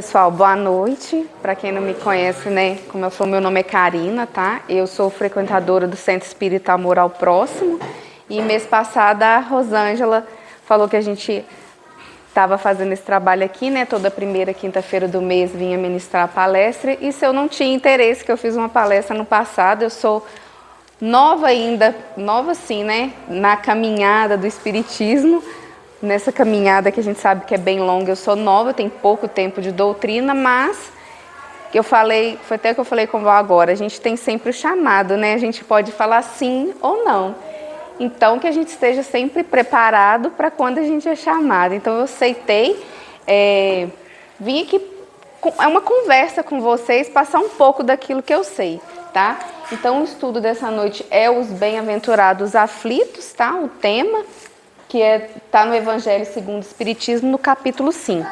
Pessoal, boa noite. Para quem não me conhece, né, como eu falei, meu nome é Karina, tá? Eu sou frequentadora do Centro Espírita Amor ao Próximo. E mês passado a Rosângela falou que a gente estava fazendo esse trabalho aqui, né? Toda primeira quinta-feira do mês vinha ministrar a palestra. E se eu não tinha interesse, que eu fiz uma palestra no passado, eu sou nova ainda, nova sim, né? Na caminhada do Espiritismo. Nessa caminhada que a gente sabe que é bem longa, eu sou nova, eu tenho pouco tempo de doutrina, mas eu falei, foi até que eu falei com o Val agora, a gente tem sempre o chamado, né? A gente pode falar sim ou não. Então, que a gente esteja sempre preparado para quando a gente é chamado. Então, eu aceitei, vim aqui, é uma conversa com vocês, passar um pouco daquilo que eu sei, tá? Então, o estudo dessa noite é os bem-aventurados aflitos, tá? O tema que está no Evangelho segundo o Espiritismo, no capítulo 5.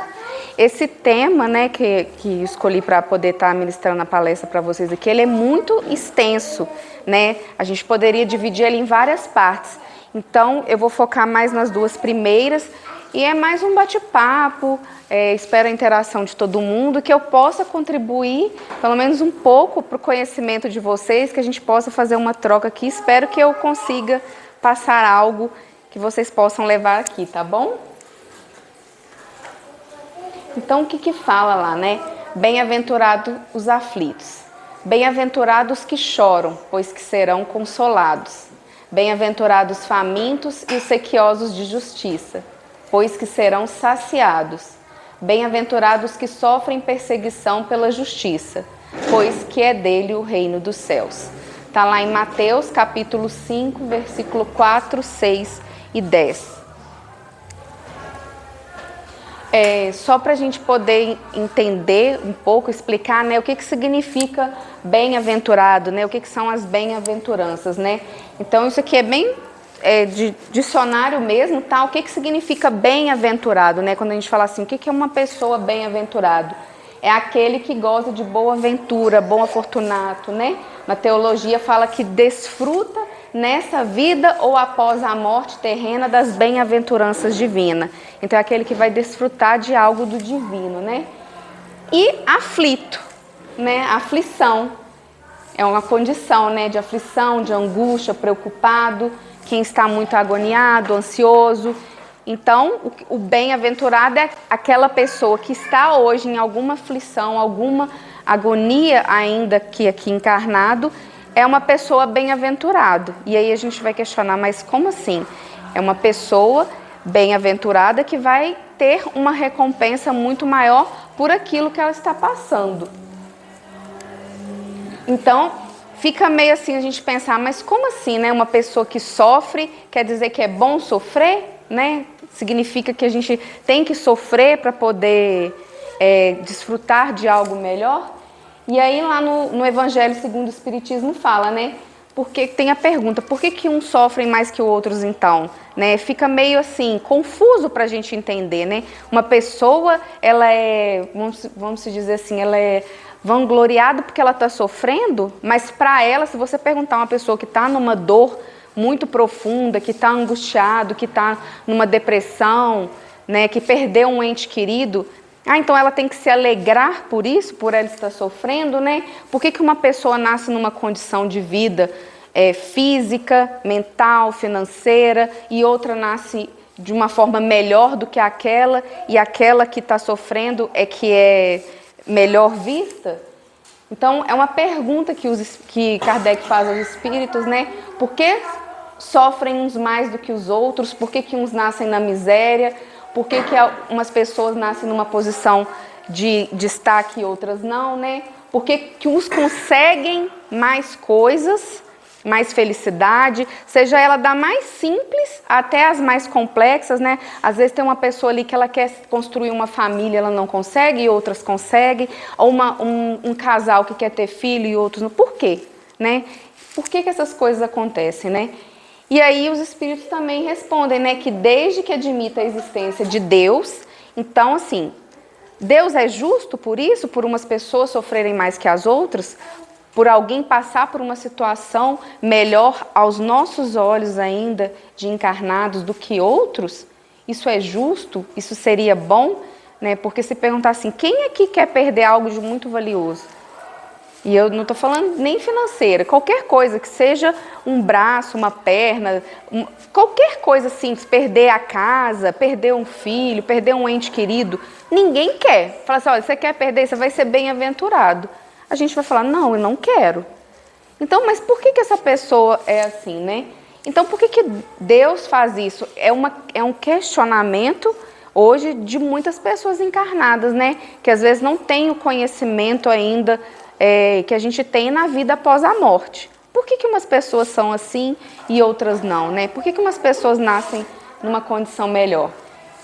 Esse tema, né, que escolhi para poder estar ministrando a palestra para vocês aqui, ele é muito extenso, né? A gente poderia dividir ele em várias partes. Então, eu vou focar mais nas duas primeiras e é mais um bate-papo, espero a interação de todo mundo, que eu possa contribuir, pelo menos um pouco, para o conhecimento de vocês, que a gente possa fazer uma troca aqui. Espero que eu consiga passar algo que vocês possam levar aqui, tá bom? Então, o que fala lá, né? Bem-aventurados os aflitos. Bem-aventurados que choram, pois que serão consolados. Bem-aventurados famintos e os sequiosos de justiça, pois que serão saciados. Bem-aventurados que sofrem perseguição pela justiça, pois que é dele o reino dos céus. Está lá em Mateus, capítulo 5, versículo 4, 6 e 10. Só para a gente poder entender um pouco, explicar, né, o que significa bem-aventurado, né, o que são as bem-aventuranças, né? Então, isso aqui é bem de dicionário mesmo, tá? O que significa bem-aventurado, né? Quando a gente fala assim, o que é uma pessoa bem-aventurado? É aquele que goza de boa ventura, bom afortunato, né? Na teologia fala que desfruta nessa vida ou após a morte terrena das bem-aventuranças divinas. Então é aquele que vai desfrutar de algo do divino, né? E aflito, né? Aflição é uma condição, né? De aflição, de angústia, preocupado, quem está muito agoniado, ansioso. Então, o bem-aventurado é aquela pessoa que está hoje em alguma aflição, alguma agonia ainda que aqui encarnado, é uma pessoa bem-aventurado. E aí a gente vai questionar, mas como assim? É uma pessoa bem-aventurada que vai ter uma recompensa muito maior por aquilo que ela está passando. Então, fica meio assim a gente pensar, mas como assim, né? Uma pessoa que sofre, quer dizer que é bom sofrer, né? Significa que a gente tem que sofrer para poder desfrutar de algo melhor? E aí lá no Evangelho segundo o Espiritismo fala, né? Porque tem a pergunta, por que uns sofrem mais que outros então? Né? Fica meio assim, confuso para a gente entender, né? Uma pessoa, ela vamos dizer assim, ela é vangloriada porque ela está sofrendo, mas para ela, se você perguntar a uma pessoa que está numa dor muito profunda, que está angustiado, que está numa depressão, né? Que perdeu um ente querido, então ela tem que se alegrar por isso, por ela estar sofrendo, né? Por que uma pessoa nasce numa condição de vida física, mental, financeira, e outra nasce de uma forma melhor do que aquela, e aquela que está sofrendo que é melhor vista? Então, é uma pergunta que Kardec faz aos espíritos, né? Por que sofrem uns mais do que os outros? Por que uns nascem na miséria? Por que umas pessoas nascem numa posição de destaque e outras não, né? Por que uns conseguem mais coisas, mais felicidade, seja ela da mais simples até as mais complexas, né? Às vezes tem uma pessoa ali que ela quer construir uma família, ela não consegue, e outras conseguem. Ou um casal que quer ter filho e outros não. Por quê? Né? Por que essas coisas acontecem, né? E aí os espíritos também respondem, né, que desde que admita a existência de Deus, então assim, Deus é justo por isso, por umas pessoas sofrerem mais que as outras, por alguém passar por uma situação melhor aos nossos olhos ainda de encarnados do que outros? Isso é justo? Isso seria bom? né? Porque se perguntar assim, quem aqui quer perder algo de muito valioso? E eu não estou falando nem financeira, qualquer coisa, que seja um braço, uma perna, qualquer coisa simples, perder a casa, perder um filho, perder um ente querido, ninguém quer. Fala assim, olha, você quer perder, você vai ser bem-aventurado. A gente vai falar, não, eu não quero. Então, mas por que essa pessoa é assim, né? Então, por que Deus faz isso? É um questionamento hoje de muitas pessoas encarnadas, né? Que às vezes não têm o conhecimento ainda que a gente tem na vida após a morte. Por que umas pessoas são assim e outras não, né? Por que umas pessoas nascem numa condição melhor?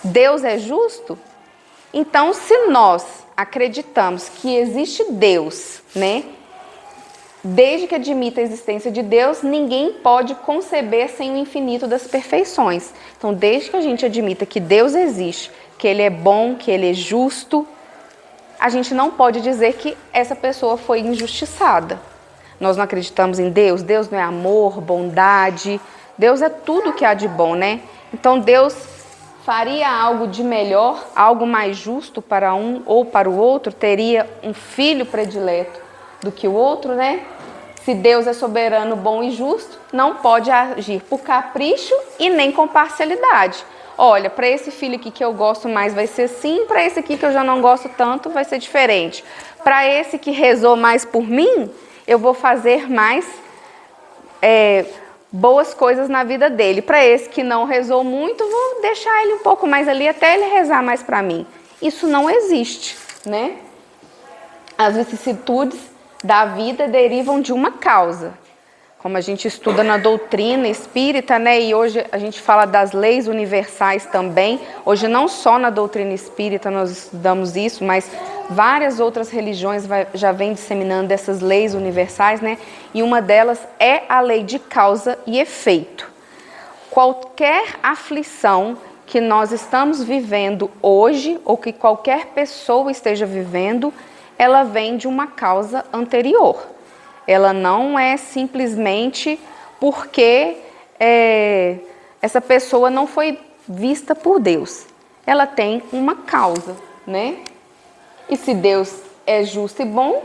Deus é justo? Então, se nós acreditamos que existe Deus, né? Desde que admita a existência de Deus, ninguém pode conceber sem o infinito das perfeições. Então, desde que a gente admita que Deus existe, que Ele é bom, que Ele é justo, a gente não pode dizer que essa pessoa foi injustiçada. Nós não acreditamos em Deus, Deus não é amor, bondade, Deus é tudo que há de bom, né? Então Deus faria algo de melhor, algo mais justo para um ou para o outro, teria um filho predileto do que o outro, né? Se Deus é soberano, bom e justo, não pode agir por capricho e nem com parcialidade. Olha, para esse filho aqui que eu gosto mais vai ser assim, para esse aqui que eu já não gosto tanto vai ser diferente. Para esse que rezou mais por mim, eu vou fazer mais boas coisas na vida dele. Para esse que não rezou muito, vou deixar ele um pouco mais ali até ele rezar mais para mim. Isso não existe, né? As vicissitudes da vida derivam de uma causa. Como a gente estuda na doutrina espírita, né? E hoje a gente fala das leis universais também. Hoje não só na doutrina espírita nós estudamos isso, mas várias outras religiões já vêm disseminando essas leis universais, né? E uma delas é a lei de causa e efeito. Qualquer aflição que nós estamos vivendo hoje, ou que qualquer pessoa esteja vivendo, ela vem de uma causa anterior. Ela não é simplesmente porque essa pessoa não foi vista por Deus. Ela tem uma causa, né? E se Deus é justo e bom,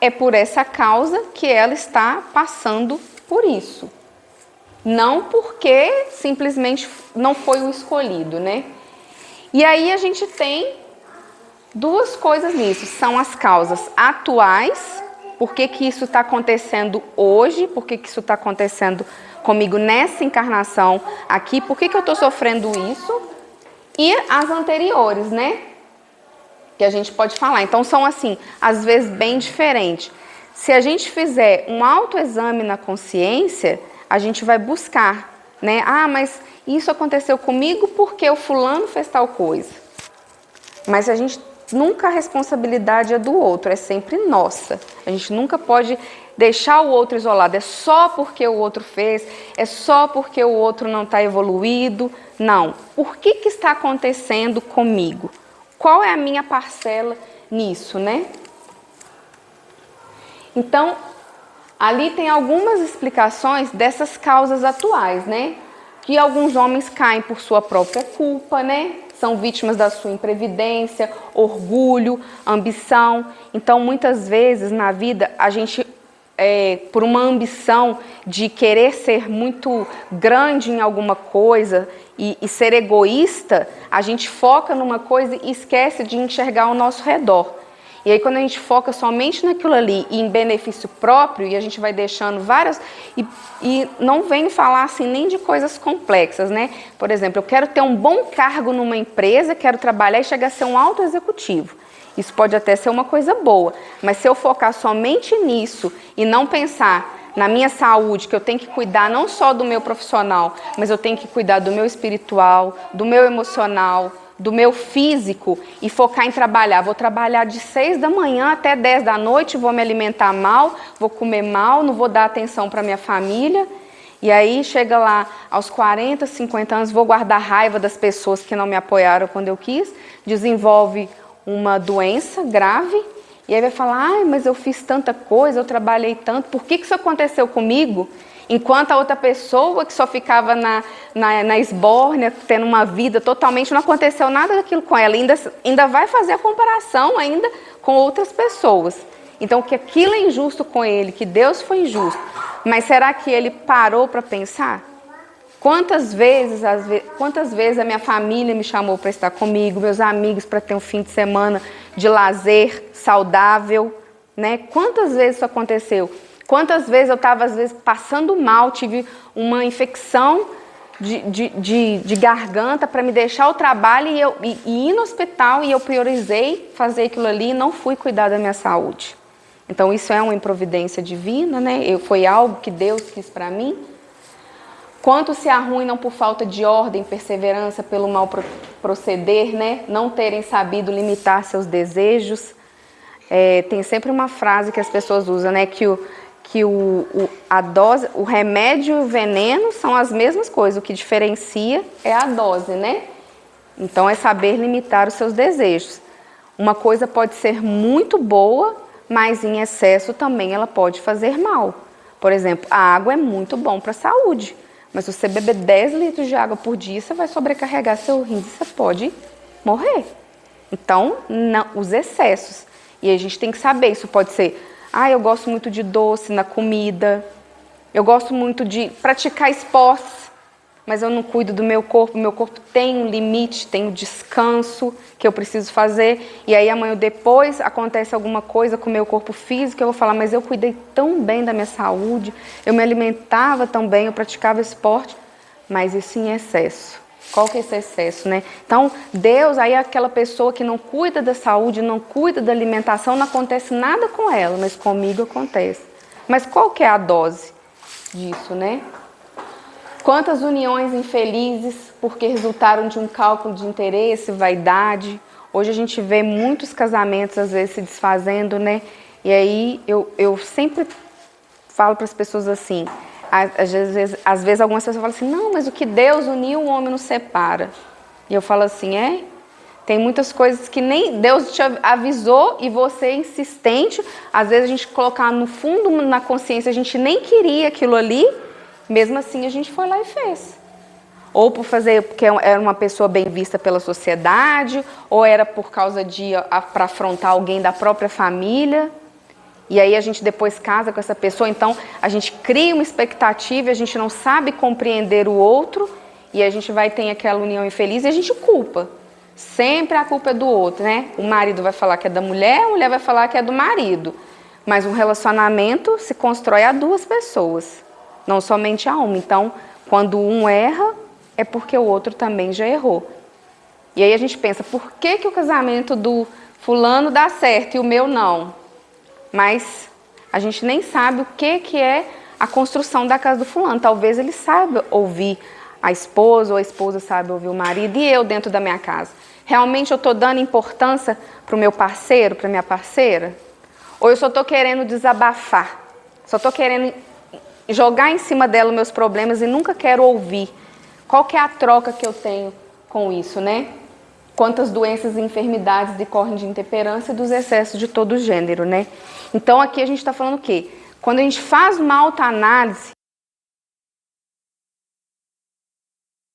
é por essa causa que ela está passando por isso. Não porque simplesmente não foi o escolhido, né? E aí a gente tem duas coisas nisso. São as causas atuais. Por que isso está acontecendo hoje? Por que isso está acontecendo comigo nessa encarnação aqui? Por que eu estou sofrendo isso? E as anteriores, né? Que a gente pode falar. Então, são assim, às vezes bem diferentes. Se a gente fizer um autoexame na consciência, a gente vai buscar, né? Ah, mas isso aconteceu comigo porque o fulano fez tal coisa. Mas a gente... Nunca a responsabilidade é do outro, é sempre nossa. A gente nunca pode deixar o outro isolado. É só porque o outro fez, é só porque o outro não está evoluído. Não. Por que está acontecendo comigo? Qual é a minha parcela nisso, né? Então, ali tem algumas explicações dessas causas atuais, né? Que alguns homens caem por sua própria culpa, né? São vítimas da sua imprevidência, orgulho, ambição. Então, muitas vezes na vida, a gente, por uma ambição de querer ser muito grande em alguma coisa e ser egoísta, a gente foca numa coisa e esquece de enxergar ao nosso redor. E aí, quando a gente foca somente naquilo ali e em benefício próprio, e a gente vai deixando várias... E não venho falar assim nem de coisas complexas, né? Por exemplo, eu quero ter um bom cargo numa empresa, quero trabalhar e chegar a ser um alto executivo. Isso pode até ser uma coisa boa, mas se eu focar somente nisso e não pensar na minha saúde, que eu tenho que cuidar não só do meu profissional, mas eu tenho que cuidar do meu espiritual, do meu emocional, do meu físico e focar em trabalhar. Vou trabalhar de 6 da manhã até 10 da noite, vou me alimentar mal, vou comer mal, não vou dar atenção para minha família. E aí chega lá aos 40, 50 anos, vou guardar raiva das pessoas que não me apoiaram quando eu quis, desenvolve uma doença grave e aí vai falar, ai, mas eu fiz tanta coisa, eu trabalhei tanto, por que isso aconteceu comigo? Enquanto a outra pessoa que só ficava na esbórnia, tendo uma vida totalmente, não aconteceu nada daquilo com ela. Ainda vai fazer a comparação ainda com outras pessoas. Então, que aquilo é injusto com ele, que Deus foi injusto. Mas será que ele parou para pensar? Quantas vezes a minha família me chamou para estar comigo, meus amigos para ter um fim de semana de lazer saudável, né? Quantas vezes isso aconteceu? Quantas vezes eu estava, às vezes, passando mal, tive uma infecção de garganta para me deixar o trabalho e ir no hospital, e eu priorizei fazer aquilo ali e não fui cuidar da minha saúde. Então, isso é uma improvidência divina, né? Foi algo que Deus quis para mim. Quantos se arruinam por falta de ordem, perseverança, pelo mal proceder, né? Não terem sabido limitar seus desejos. Tem sempre uma frase que as pessoas usam, né? A dose, o remédio e o veneno são as mesmas coisas. O que diferencia é a dose, né? Então, é saber limitar os seus desejos. Uma coisa pode ser muito boa, mas em excesso também ela pode fazer mal. Por exemplo, a água é muito bom para a saúde. Mas se você beber 10 litros de água por dia, você vai sobrecarregar seu rim e você pode morrer. Então, não, os excessos. E a gente tem que saber, isso pode ser, eu gosto muito de doce na comida, eu gosto muito de praticar esportes, mas eu não cuido do meu corpo tem um limite, tem um descanso que eu preciso fazer, e aí amanhã ou depois acontece alguma coisa com o meu corpo físico, eu vou falar, mas eu cuidei tão bem da minha saúde, eu me alimentava tão bem, eu praticava esporte, mas isso em excesso. Qual que é esse excesso, né? Então, Deus, aí aquela pessoa que não cuida da saúde, não cuida da alimentação, não acontece nada com ela, mas comigo acontece. Mas qual que é a dose disso, né? Quantas uniões infelizes porque resultaram de um cálculo de interesse, vaidade. Hoje a gente vê muitos casamentos às vezes se desfazendo, né? E aí eu sempre falo para as pessoas assim, às vezes algumas pessoas falam assim, não, mas o que Deus uniu, o homem não separa. E eu falo assim, tem muitas coisas que nem Deus te avisou e você é insistente. Às vezes a gente colocar no fundo, na consciência, a gente nem queria aquilo ali, mesmo assim a gente foi lá e fez. Ou por fazer porque era uma pessoa bem vista pela sociedade, ou era por causa para afrontar alguém da própria família. E aí a gente depois casa com essa pessoa, então a gente cria uma expectativa, a gente não sabe compreender o outro, e a gente vai ter aquela união infeliz e a gente culpa. Sempre a culpa é do outro, né? O marido vai falar que é da mulher, a mulher vai falar que é do marido. Mas um relacionamento se constrói a duas pessoas, não somente a uma. Então, quando um erra, é porque o outro também já errou. E aí a gente pensa, por que o casamento do fulano dá certo e o meu não? Mas a gente nem sabe o que é a construção da casa do fulano. Talvez ele saiba ouvir a esposa, ou a esposa sabe ouvir o marido, e eu dentro da minha casa. Realmente eu estou dando importância para o meu parceiro, para a minha parceira? Ou eu só estou querendo desabafar? Só estou querendo jogar em cima dela os meus problemas e nunca quero ouvir? Qual que é a troca que eu tenho com isso, né? Quantas doenças e enfermidades decorrem de intemperância e dos excessos de todo gênero, né? Então aqui a gente está falando o quê? Quando a gente faz uma autoanálise,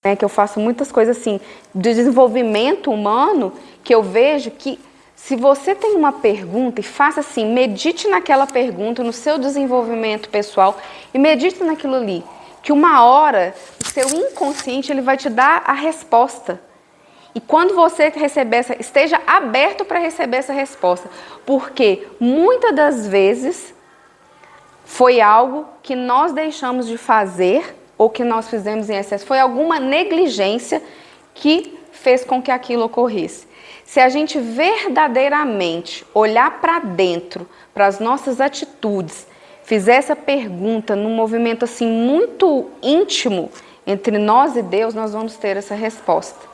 né, que eu faço muitas coisas assim, de desenvolvimento humano, que eu vejo que se você tem uma pergunta e faça assim, medite naquela pergunta, no seu desenvolvimento pessoal e medite naquilo ali, que uma hora o seu inconsciente ele vai te dar a resposta. E quando você receber esteja aberto para receber essa resposta, porque muitas das vezes foi algo que nós deixamos de fazer ou que nós fizemos em excesso, foi alguma negligência que fez com que aquilo ocorresse. Se a gente verdadeiramente olhar para dentro, para as nossas atitudes, fizer essa pergunta num movimento assim muito íntimo entre nós e Deus, nós vamos ter essa resposta.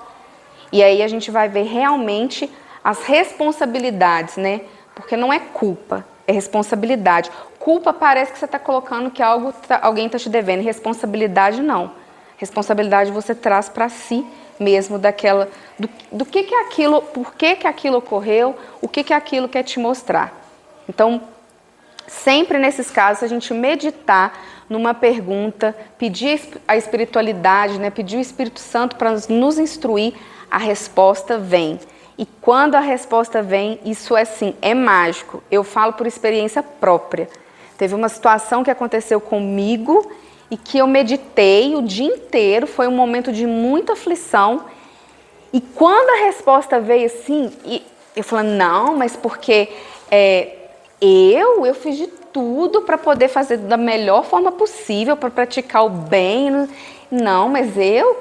E aí a gente vai ver realmente as responsabilidades, né? Porque não é culpa, é responsabilidade. Culpa parece que você está colocando que alguém está te devendo. Responsabilidade não. Responsabilidade você traz para si mesmo do que é aquilo, por que aquilo ocorreu, o que aquilo quer te mostrar. Então, sempre nesses casos, a gente meditar numa pergunta, pedir a espiritualidade, né? Pedir o Espírito Santo para nos instruir, a resposta vem. E quando a resposta vem, isso é assim, é mágico. Eu falo por experiência própria. Teve uma situação que aconteceu comigo e que eu meditei o dia inteiro, foi um momento de muita aflição. E quando a resposta veio assim, eu falei, não, mas porque eu fiz de tudo para poder fazer da melhor forma possível, para praticar o bem. Não, mas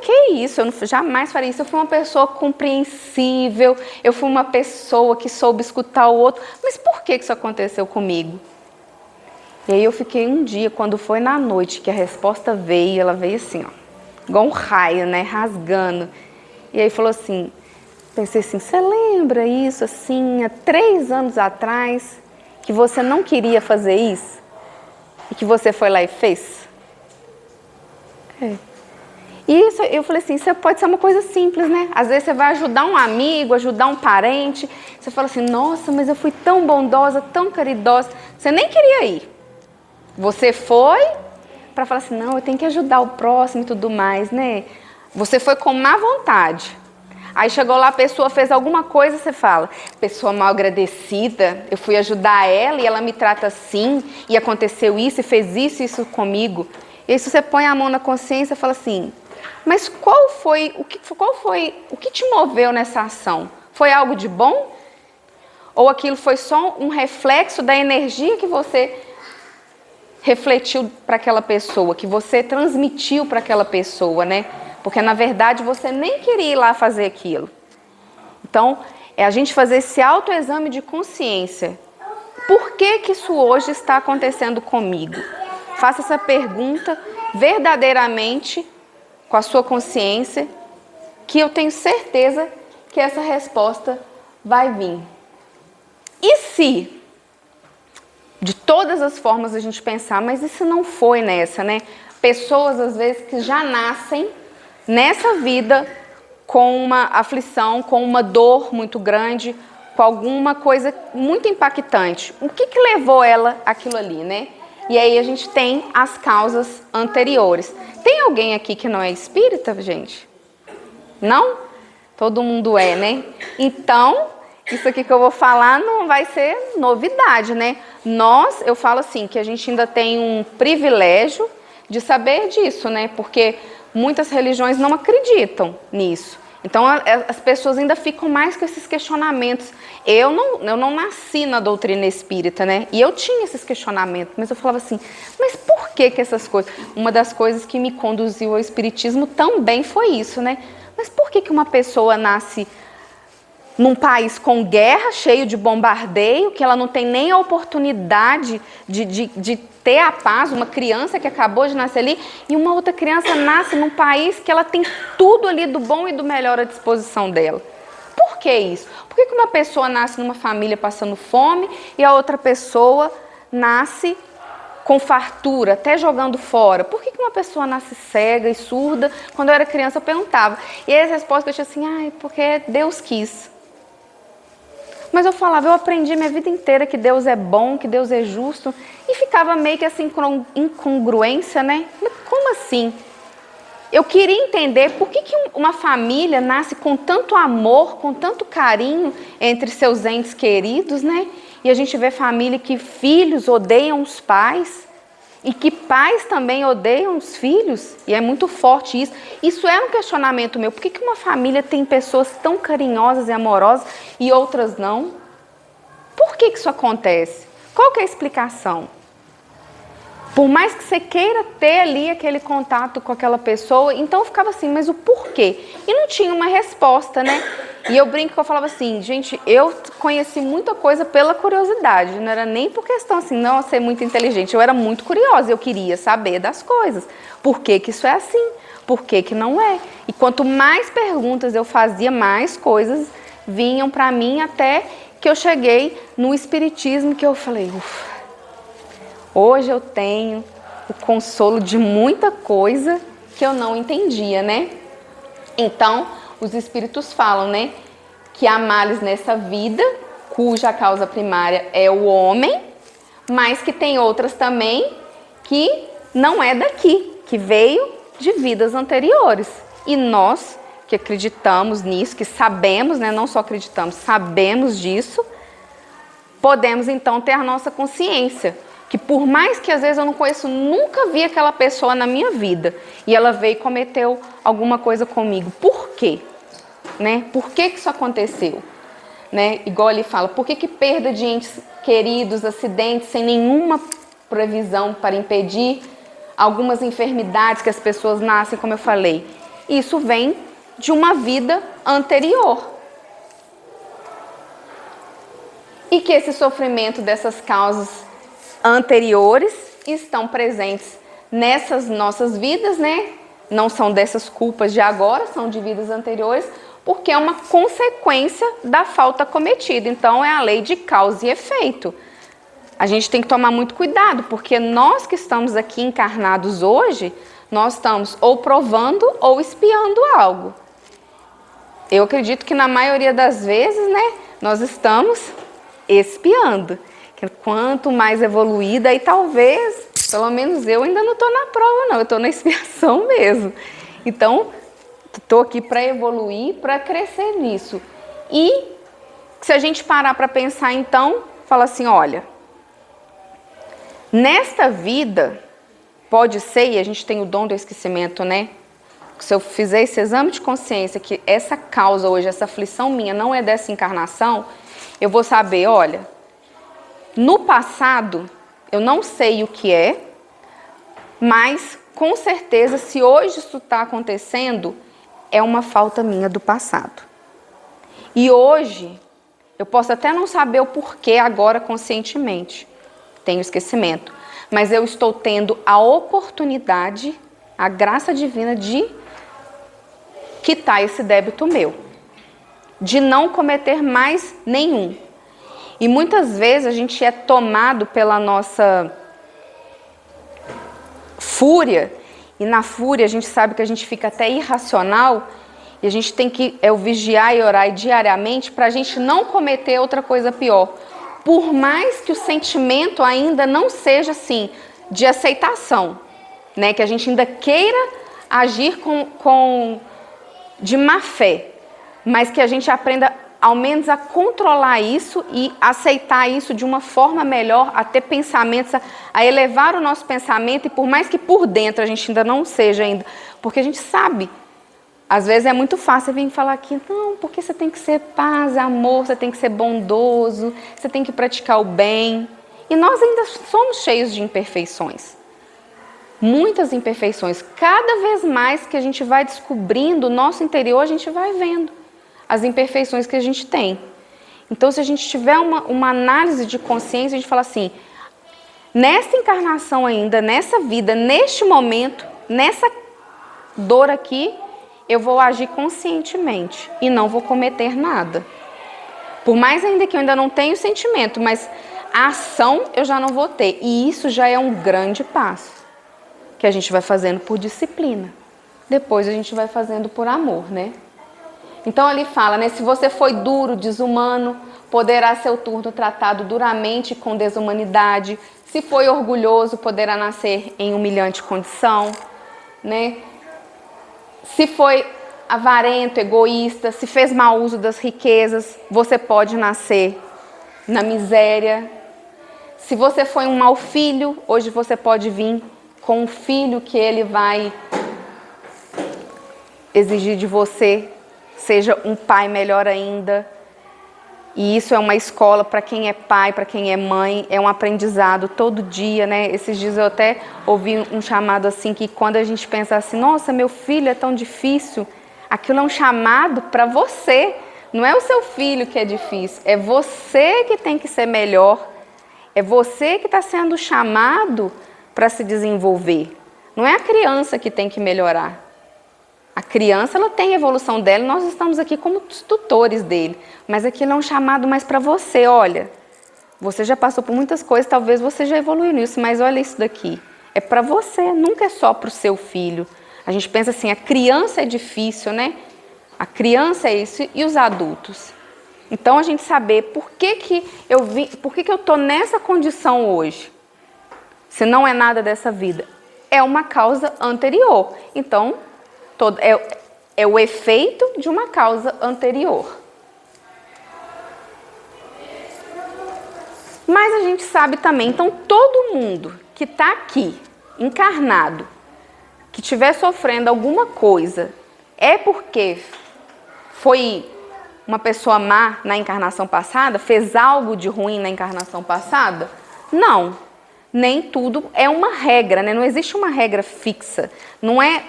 que isso? Eu jamais faria isso. Eu fui uma pessoa compreensível, eu fui uma pessoa que soube escutar o outro. Mas por que isso aconteceu comigo? E aí eu fiquei um dia, quando foi na noite que a resposta veio, ela veio assim, ó, igual um raio, né, rasgando. E aí falou assim, pensei assim, você lembra isso assim, há 3 anos atrás, que você não queria fazer isso? E que você foi lá e fez? E isso, eu falei assim, isso pode ser uma coisa simples, né? Às vezes você vai ajudar um amigo, ajudar um parente, você fala assim, nossa, mas eu fui tão bondosa, tão caridosa, você nem queria ir. Você foi para falar assim, não, eu tenho que ajudar o próximo e tudo mais, né? Você foi com má vontade. Aí chegou lá, a pessoa fez alguma coisa, você fala, pessoa mal agradecida, eu fui ajudar ela e ela me trata assim, e aconteceu isso, e fez isso comigo. E aí você põe a mão na consciência e fala assim, mas o que te moveu nessa ação? Foi algo de bom? Ou aquilo foi só um reflexo da energia que você refletiu para aquela pessoa, que você transmitiu para aquela pessoa, né? Porque, na verdade, você nem queria ir lá fazer aquilo. Então, é a gente fazer esse autoexame de consciência. Por que isso hoje está acontecendo comigo? Faça essa pergunta verdadeiramente com a sua consciência, que eu tenho certeza que essa resposta vai vir. E se, de todas as formas, a gente pensar, mas isso não foi nessa, né? Pessoas, às vezes, que já nascem nessa vida com uma aflição, com uma dor muito grande, com alguma coisa muito impactante. O que levou ela àquilo ali, né? E aí a gente tem as causas anteriores. Tem alguém aqui que não é espírita, gente? Não? Todo mundo é, né? Então, isso aqui que eu vou falar não vai ser novidade, né? Eu falo assim, que a gente ainda tem um privilégio de saber disso, né? Porque muitas religiões não acreditam nisso. Então, as pessoas ainda ficam mais com esses questionamentos. Eu não nasci na doutrina espírita, né? E eu tinha esses questionamentos, mas eu falava assim, mas por que essas coisas? Uma das coisas que me conduziu ao espiritismo também foi isso, né? Mas por que uma pessoa nasce num país com guerra, cheio de bombardeio, que ela não tem nem a oportunidade de ter a paz, uma criança que acabou de nascer ali, e uma outra criança nasce num país que ela tem tudo ali do bom e do melhor à disposição dela? Por que isso? Por que uma pessoa nasce numa família passando fome e a outra pessoa nasce com fartura, até jogando fora? Por que uma pessoa nasce cega e surda? Quando eu era criança eu perguntava. E aí a resposta que eu tinha assim, porque Deus quis. Mas eu falava, eu aprendi minha vida inteira que Deus é bom, que Deus é justo, e ficava meio que essa incongruência, né? Mas como assim? Eu queria entender por que uma família nasce com tanto amor, com tanto carinho entre seus entes queridos, né? E a gente vê família que filhos odeiam os pais, e que pais também odeiam os filhos, e é muito forte isso. Isso é um questionamento meu. Por que uma família tem pessoas tão carinhosas e amorosas e outras não? Por que isso acontece? Qual que é a explicação? Por mais que você queira ter ali aquele contato com aquela pessoa, então eu ficava assim, mas o porquê? E não tinha uma resposta, né? E eu brinco que eu falava assim, gente, eu conheci muita coisa pela curiosidade, não era nem por questão assim, não ser muito inteligente, eu era muito curiosa, eu queria saber das coisas. Por que isso é assim? Por que não é? E quanto mais perguntas eu fazia, mais coisas vinham para mim, até que eu cheguei no espiritismo, que eu falei, ufa, hoje eu tenho o consolo de muita coisa que eu não entendia, né? Então, os espíritos falam, né, que há males nessa vida, cuja causa primária é o homem, mas que tem outras também que não é daqui, que veio de vidas anteriores. E nós que acreditamos nisso, que sabemos, né, não só acreditamos, sabemos disso, podemos então ter a nossa consciência. Que por mais que às vezes eu não conheço, nunca vi aquela pessoa na minha vida, e ela veio e cometeu alguma coisa comigo. Por quê? Né? Por que isso aconteceu? Né? Igual ele fala, por que perda de entes queridos, acidentes, sem nenhuma previsão para impedir algumas enfermidades que as pessoas nascem, como eu falei? Isso vem de uma vida anterior. E que esse sofrimento dessas causas anteriores estão presentes nessas nossas vidas, né? Não são dessas culpas de agora, são de vidas anteriores, porque é uma consequência da falta cometida. Então, é a lei de causa e efeito. A gente tem que tomar muito cuidado, porque nós que estamos aqui encarnados hoje, nós estamos ou provando ou espiando algo. Eu acredito que na maioria das vezes, né, nós estamos espiando. Quanto mais evoluída, aí talvez, pelo menos eu ainda não estou na prova não, eu estou na expiação mesmo. Então, estou aqui para evoluir, para crescer nisso. E se a gente parar para pensar então, fala assim, olha, nesta vida, pode ser, e a gente tem o dom do esquecimento, né? Se eu fizer esse exame de consciência, que essa causa hoje, essa aflição minha não é dessa encarnação, eu vou saber, olha, no passado, eu não sei o que é, mas com certeza, se hoje isso está acontecendo, é uma falta minha do passado. E hoje, eu posso até não saber o porquê agora conscientemente, tenho esquecimento, mas eu estou tendo a oportunidade, a graça divina de quitar esse débito meu, de não cometer mais nenhum. E muitas vezes a gente é tomado pela nossa fúria, e na fúria a gente sabe que a gente fica até irracional, e a gente tem que vigiar e orar diariamente para a gente não cometer outra coisa pior. Por mais que o sentimento ainda não seja assim, de aceitação, né? Que a gente ainda queira agir de má fé, mas que a gente aprenda ao menos a controlar isso e aceitar isso de uma forma melhor, a ter pensamentos, a elevar o nosso pensamento, e por mais que por dentro a gente ainda não seja ainda, porque a gente sabe, às vezes é muito fácil vir falar aqui, não, porque você tem que ser paz, amor, você tem que ser bondoso, você tem que praticar o bem, e nós ainda somos cheios de imperfeições, muitas imperfeições, cada vez mais que a gente vai descobrindo o nosso interior, a gente vai vendo as imperfeições que a gente tem. Então, se a gente tiver uma análise de consciência, a gente fala assim, nessa encarnação ainda, nessa vida, neste momento, nessa dor aqui, eu vou agir conscientemente e não vou cometer nada. Por mais ainda que eu ainda não tenha o sentimento, mas a ação eu já não vou ter. E isso já é um grande passo, que a gente vai fazendo por disciplina. Depois a gente vai fazendo por amor, né? Então ele fala, né, se você foi duro, desumano, poderá seu turno tratado duramente com desumanidade. Se foi orgulhoso, poderá nascer em humilhante condição, né? Se foi avarento, egoísta, se fez mau uso das riquezas, você pode nascer na miséria. Se você foi um mau filho, hoje você pode vir com um filho que ele vai exigir de você. Seja um pai melhor ainda. E isso é uma escola para quem é pai, para quem é mãe, é um aprendizado todo dia, né? Esses dias eu até ouvi um chamado assim, que quando a gente pensa assim, nossa, meu filho é tão difícil, aquilo é um chamado para você, não é o seu filho que é difícil, é você que tem que ser melhor, é você que está sendo chamado para se desenvolver, não é a criança que tem que melhorar. A criança, ela tem a evolução dela, nós estamos aqui como tutores dele. Mas aquilo é um chamado mais para você, olha. Você já passou por muitas coisas, talvez você já evoluiu nisso, mas olha isso daqui. É para você, nunca é só para o seu filho. A gente pensa assim, a criança é difícil, né? A criança é isso, e os adultos. Então, a gente saber por que eu estou nessa condição hoje. Se não é nada dessa vida. é uma causa anterior. Então, é o efeito de uma causa anterior. Mas a gente sabe também, então todo mundo que está aqui, encarnado, que estiver sofrendo alguma coisa, é porque foi uma pessoa má na encarnação passada? Fez algo de ruim na encarnação passada? Não. Nem tudo é uma regra, né? Não existe uma regra fixa. Não é,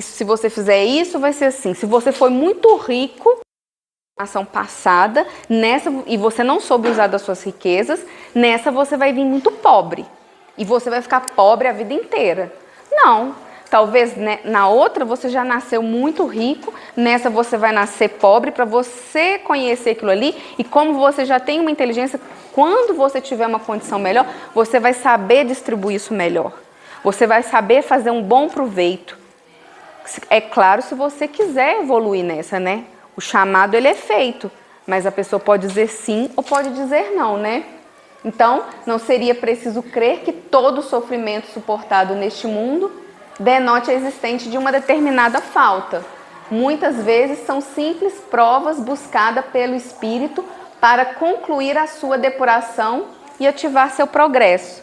se você fizer isso, vai ser assim. Se você foi muito rico na encarnação passada, nessa, e você não soube usar das suas riquezas, nessa você vai vir muito pobre. E você vai ficar pobre a vida inteira. Não. Talvez na outra você já nasceu muito rico, nessa você vai nascer pobre para você conhecer aquilo ali. E como você já tem uma inteligência, quando você tiver uma condição melhor, você vai saber distribuir isso melhor. Você vai saber fazer um bom proveito. É claro, se você quiser evoluir nessa, né? O chamado, ele é feito, mas a pessoa pode dizer sim ou pode dizer não, né? Então, não seria preciso crer que todo sofrimento suportado neste mundo denote a existência de uma determinada falta. Muitas vezes são simples provas buscadas pelo espírito para concluir a sua depuração e ativar seu progresso.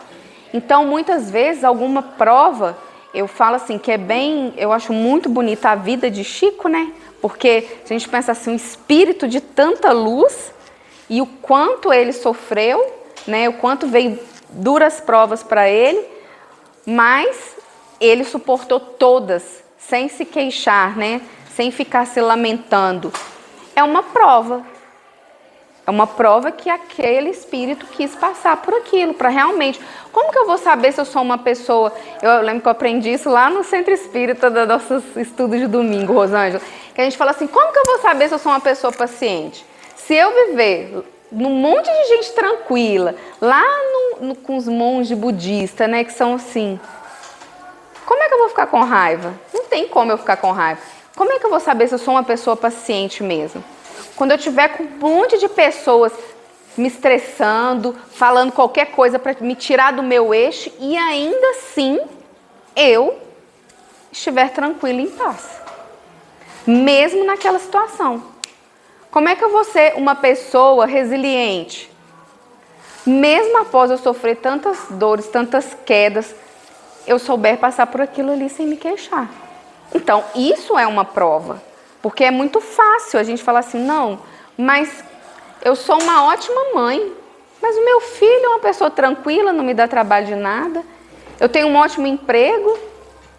Então, muitas vezes, alguma prova, eu falo assim, que é bem, eu acho muito bonita a vida de Chico, né? Porque se a gente pensa assim, um espírito de tanta luz e o quanto ele sofreu, né? O quanto veio duras provas para ele, mas ele suportou todas, sem se queixar, né? Sem ficar se lamentando. É uma prova. É uma prova que aquele espírito quis passar por aquilo, para realmente... Como que eu vou saber se eu sou uma pessoa... Eu lembro que eu aprendi isso lá no Centro Espírita dos nossos estudos de domingo, Rosângela. Que a gente fala assim, como que eu vou saber se eu sou uma pessoa paciente? Se eu viver num monte de gente tranquila, lá com os monges budistas, né, que são assim... Como é que eu vou ficar com raiva? Não tem como eu ficar com raiva. Como é que eu vou saber se eu sou uma pessoa paciente mesmo? Quando eu tiver com um monte de pessoas me estressando, falando qualquer coisa para me tirar do meu eixo e ainda assim eu estiver tranquila e em paz. Mesmo naquela situação. Como é que eu vou ser uma pessoa resiliente? Mesmo após eu sofrer tantas dores, tantas quedas, eu souber passar por aquilo ali sem me queixar. Então, isso é uma prova. Porque é muito fácil a gente falar assim, não, mas eu sou uma ótima mãe, mas o meu filho é uma pessoa tranquila, não me dá trabalho de nada. Eu tenho um ótimo emprego,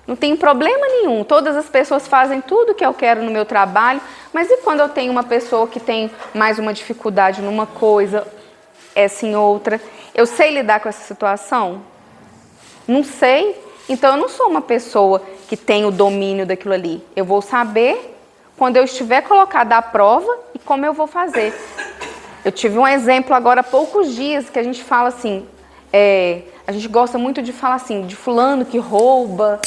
não tem problema nenhum. Todas as pessoas fazem tudo que eu quero no meu trabalho, mas e quando eu tenho uma pessoa que tem mais uma dificuldade numa coisa, essa em outra? Eu sei lidar com essa situação? Não sei. Então eu não sou uma pessoa que tem o domínio daquilo ali. Eu vou saber quando eu estiver colocada à prova e como eu vou fazer. Eu tive um exemplo agora há poucos dias que a gente fala assim, a gente gosta muito de falar assim, de fulano que rouba,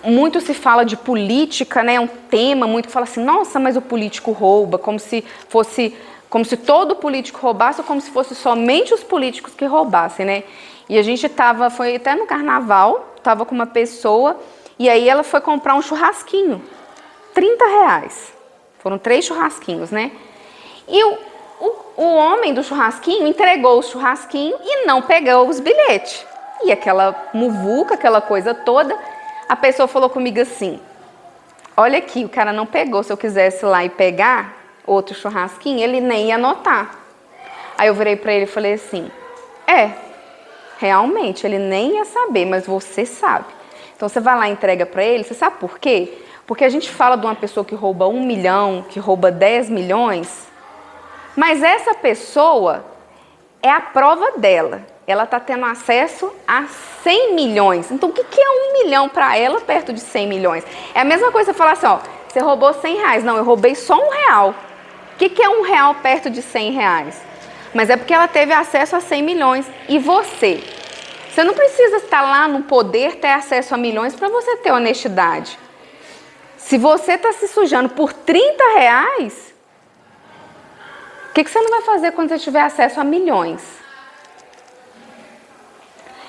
muito se fala de política, né? É um tema muito que fala assim, nossa, mas o político rouba, como se todo político roubasse ou como se fosse somente os políticos que roubassem, né? E a gente foi até no carnaval, estava com uma pessoa e aí ela foi comprar um churrasquinho. R$30. Foram 3 churrasquinhos, né? E o homem do churrasquinho entregou o churrasquinho e não pegou os bilhetes. E aquela muvuca, aquela coisa toda, a pessoa falou comigo assim, olha aqui, o cara não pegou, se eu quisesse ir lá e pegar outro churrasquinho, ele nem ia anotar. Aí eu virei para ele e falei assim, realmente, ele nem ia saber, mas você sabe. Então você vai lá e entrega para ele, você sabe por quê? Porque a gente fala de uma pessoa que rouba 1 milhão, que rouba 10 milhões, mas essa pessoa é a prova dela. Ela está tendo acesso a 100 milhões. Então, o que é 1 milhão para ela perto de 100 milhões? É a mesma coisa você falar assim, ó, você roubou R$100. Não, eu roubei só R$1. O que é R$1 perto de R$100? Mas é porque ela teve acesso a 100 milhões. E você? Você não precisa estar lá no poder, ter acesso a milhões para você ter honestidade. Se você está se sujando por R$30, o que você não vai fazer quando você tiver acesso a milhões?